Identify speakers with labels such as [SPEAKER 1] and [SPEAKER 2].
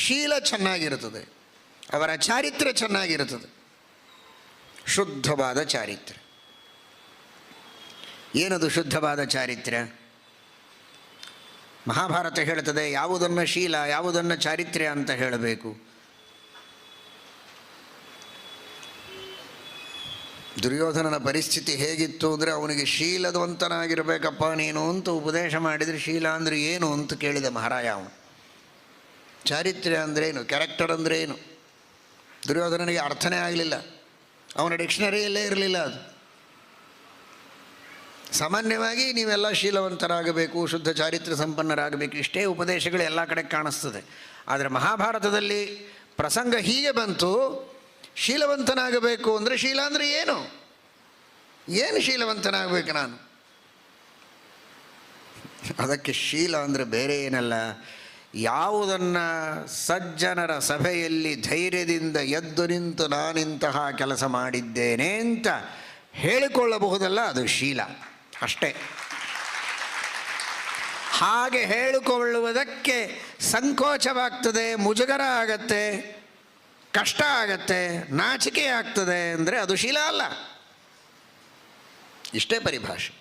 [SPEAKER 1] ಶೀಲ ಚೆನ್ನಾಗಿರುತ್ತದೆ, ಅವರ ಚಾರಿತ್ರ್ಯ ಚೆನ್ನಾಗಿರುತ್ತದೆ, ಶುದ್ಧವಾದ ಚಾರಿತ್ರ್ಯ. ಏನದು ಶುದ್ಧವಾದ ಚಾರಿತ್ರ್ಯ? ಮಹಾಭಾರತ ಹೇಳುತ್ತದೆ ಯಾವುದನ್ನು ಶೀಲ, ಯಾವುದನ್ನು ಚಾರಿತ್ರ್ಯ ಅಂತ ಹೇಳಬೇಕು. ದುರ್ಯೋಧನನ ಪರಿಸ್ಥಿತಿ ಹೇಗಿತ್ತು ಅಂದರೆ, ಅವನಿಗೆ ಶೀಲದವಂತನಾಗಿರಬೇಕಪ್ಪ ನೀನು ಅಂತ ಉಪದೇಶ ಮಾಡಿದರೆ, ಶೀಲ ಅಂದರೆ ಏನು ಅಂತ ಕೇಳಿದ ಮಹಾರಾಯ. ಅವನು ಚಾರಿತ್ರ್ಯ ಅಂದ್ರೇನು, ಕ್ಯಾರೆಕ್ಟರ್ ಅಂದ್ರೇನು ದುರ್ಯೋಧನನಿಗೆ ಅರ್ಥನೇ ಆಗಲಿಲ್ಲ. ಅವನ ಡಿಕ್ಷನರಿಯಲ್ಲೇ ಇರಲಿಲ್ಲ ಅದು. ಸಾಮಾನ್ಯವಾಗಿ ನೀವೆಲ್ಲ ಶೀಲವಂತರಾಗಬೇಕು, ಶುದ್ಧ ಚಾರಿತ್ರ್ಯ ಸಂಪನ್ನರಾಗಬೇಕು, ಇಷ್ಟೇ ಉಪದೇಶಗಳು ಎಲ್ಲ ಕಡೆ ಕಾಣಿಸ್ತದೆ. ಆದರೆ ಮಹಾಭಾರತದಲ್ಲಿ ಪ್ರಸಂಗ ಹೀಗೆ ಬಂತು, ಶೀಲವಂತನಾಗಬೇಕು ಅಂದರೆ, ಶೀಲ ಅಂದರೆ ಏನು, ಏನು ಶೀಲವಂತನಾಗಬೇಕು ನಾನು? ಅದಕ್ಕೆ ಶೀಲ ಅಂದರೆ ಬೇರೆ ಏನಲ್ಲ, ಯಾವುದನ್ನು ಸಜ್ಜನರ ಸಭೆಯಲ್ಲಿ ಧೈರ್ಯದಿಂದ ಎದ್ದು ನಿಂತು ನಾನಿಂತಹ ಕೆಲಸ ಮಾಡಿದ್ದೇನೆ ಅಂತ ಹೇಳಿಕೊಳ್ಳಬಹುದಲ್ಲ, ಅದು ಶೀಲ ಅಷ್ಟೇ. ಹಾಗೆ ಹೇಳಿಕೊಳ್ಳುವುದಕ್ಕೆ ಸಂಕೋಚವಾಗ್ತದೆ, ಮುಜುಗರ ಆಗತ್ತೆ, ಕಷ್ಟ ಆಗತ್ತೆ, ನಾಚಿಕೆ ಆಗ್ತದೆ ಅಂದರೆ ಅದು ಶೀಲ ಅಲ್ಲ. ಇಷ್ಟೇ ಪರಿಭಾಷೆ.